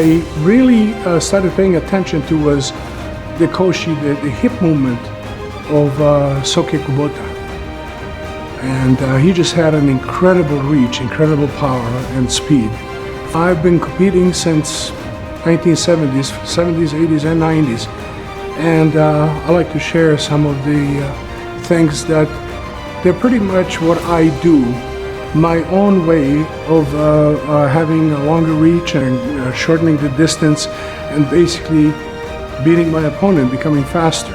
I really started paying attention to was the koshi, the hip movement of Soke Kubota. And he just had an incredible reach, incredible power and speed. I've been competing since 1970s, 70s, 80s, and 90s. And I like to share some of the things that they're pretty much what I do, my own way of having a longer reach and shortening the distance and basically beating my opponent, becoming faster.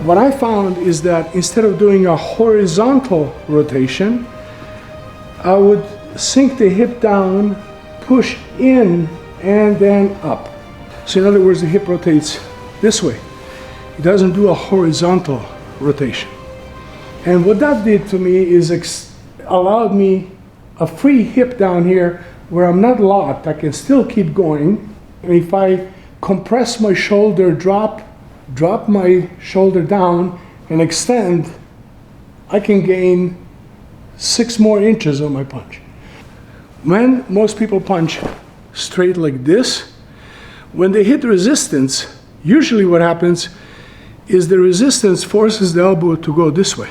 What I found is that instead of doing a horizontal rotation, I would sink the hip down, push in, and then up. So in other words, the hip rotates this way. It doesn't do a horizontal rotation. And what that did to me is allowed me a free hip down here where I'm not locked. I can still keep going. And if I compress my shoulder, drop my shoulder down and extend, I can gain 6 more inches on my punch. When most people punch straight like this, when they hit resistance, usually what happens is the resistance forces the elbow to go this way,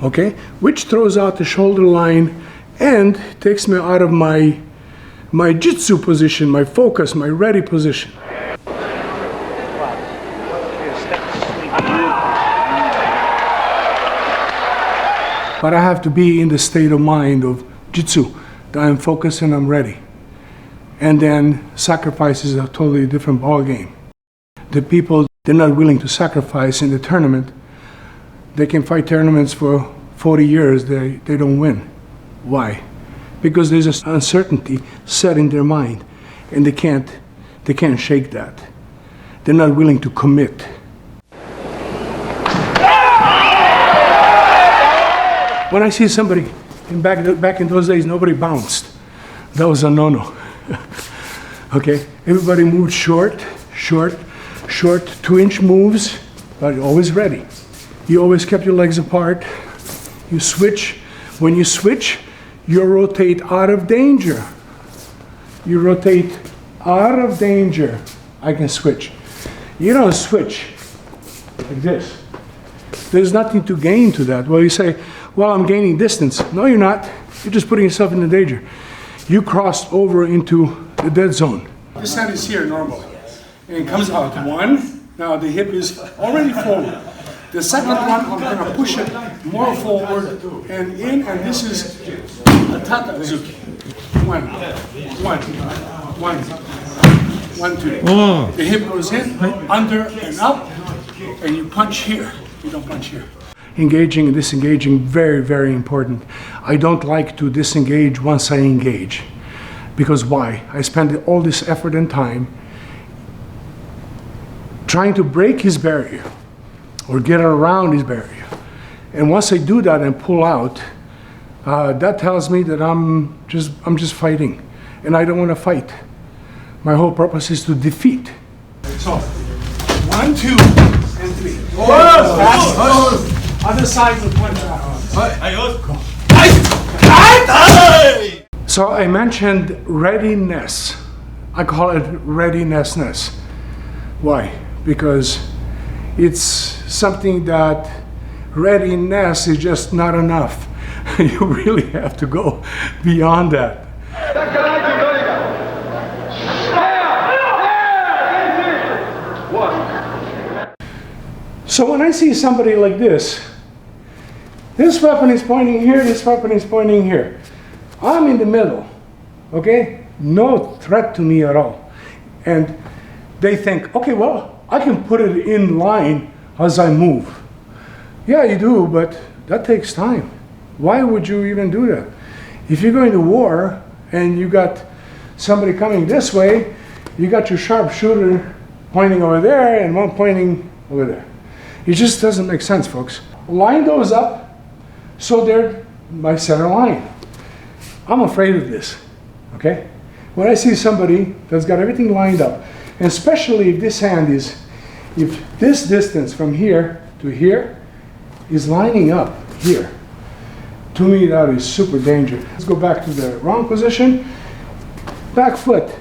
okay? Which throws out the shoulder line and takes me out of my jitsu position, my focus, my ready position. But I have to be in the state of mind of jitsu, that I'm focused and I'm ready. And then sacrifice is a totally different ball game. The people, they're not willing to sacrifice in the tournament. They can fight tournaments for 40 years, they don't win. Why? Because there's an uncertainty set in their mind, and they can't shake that. They're not willing to commit. When I see somebody, back in those days, nobody bounced. That was a no-no. Okay, everybody moved short, 2-inch moves, but you're always ready. You always kept your legs apart. You switch. When you switch, you rotate out of danger. You rotate out of danger. I can switch. You don't switch like this. There's nothing to gain to that. Well, you say, well, I'm gaining distance. No, you're not. You're just putting yourself in the danger. You crossed over into the dead zone. This hand is here normally, and it comes out. 1. Now the hip is already forward. The second one, I'm going to push it more forward and in, and this is a Takazuki. 1, 2. Oh. The hip goes in, under and up, and you punch here. You don't punch here. Engaging and disengaging, very, very important. I don't like to disengage once I engage. Because why? I spend all this effort and time trying to break his barrier or get around his barrier. And once I do that and pull out, that tells me that I'm just fighting. And I don't want to fight. My whole purpose is to defeat. So, 1, 2, and 3. Oh, other side with 1 shot. So I mentioned readiness. I call it readiness. Why? Because it's something that readiness is just not enough. You really have to go beyond that. So when I see somebody like this weapon is pointing here, this weapon is pointing here. I'm in the middle, okay? No threat to me at all. And they think, okay, well, I can put it in line as I move. Yeah, you do, but that takes time. Why would you even do that? If you're going to war and you got somebody coming this way, you got your sharpshooter pointing over there and one pointing over there. It just doesn't make sense, folks. Line those up so they're my center line. I'm afraid of this, okay? When I see somebody that's got everything lined up, and especially if this hand is, if this distance from here to here is lining up here, to me that is super dangerous. Let's go back to the wrong position. Back foot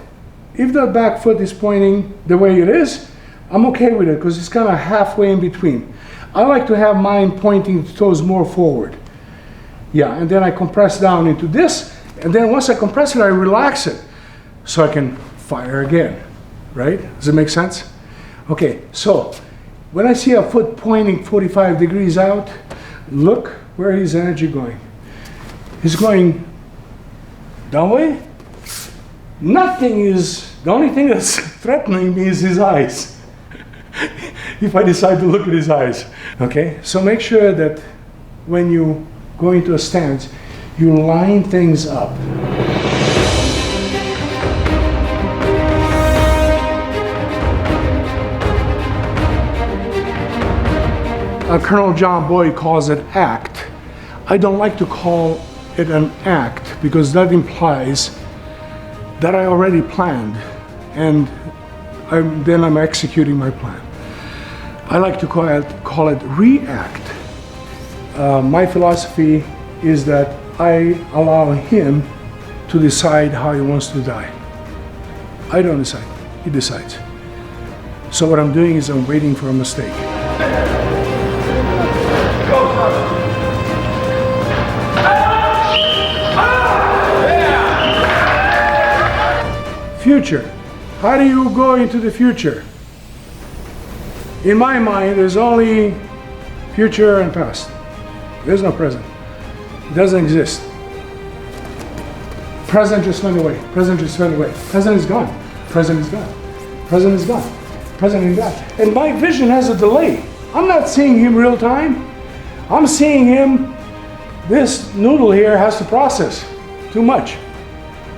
if the back foot is pointing the way it is, I'm okay with it because it's kind of halfway in between. I like to have mine pointing toes more forward. Yeah, and then I compress down into this, and then once I compress it, I relax it so I can fire again, right? Does it make sense? Okay, so when I see a foot pointing 45 degrees out, look where his energy going. He's going that way. Nothing is, the only thing that's threatening me is his eyes. If I decide to look at his eyes, okay? So make sure that when you go into a stance, you line things up. Colonel John Boyd calls it ACT. I don't like to call it an act because that implies that I already planned and then I'm executing my plan. I like to call it react. My philosophy is that I allow him to decide how he wants to die. I don't decide, he decides. So what I'm doing is I'm waiting for a mistake. Future. How do you go into the future? In my mind, there's only future and past. There's no present. It doesn't exist. Present just went away. Present just went away. Present is gone. Present is gone. Present is gone. Present is gone. And my vision has a delay. I'm not seeing him real time. I'm seeing him, this noodle here has to process too much.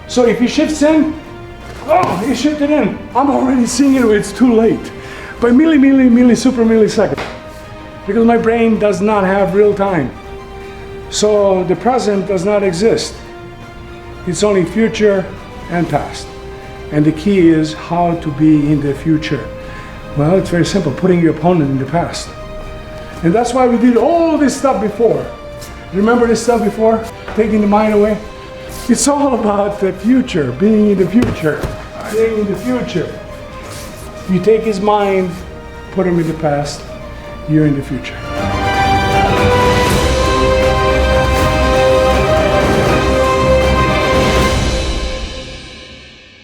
So if he shifts in, oh, he shifted in. I'm already seeing it, it's too late. By super millisecond. Because my brain does not have real time. So the present does not exist. It's only future and past. And the key is how to be in the future. Well, it's very simple, putting your opponent in the past. And that's why we did all this stuff before. Remember this stuff before? Taking the mind away? It's all about the future, being in the future. Being in the future. You take his mind, put him in the past, you're in the future.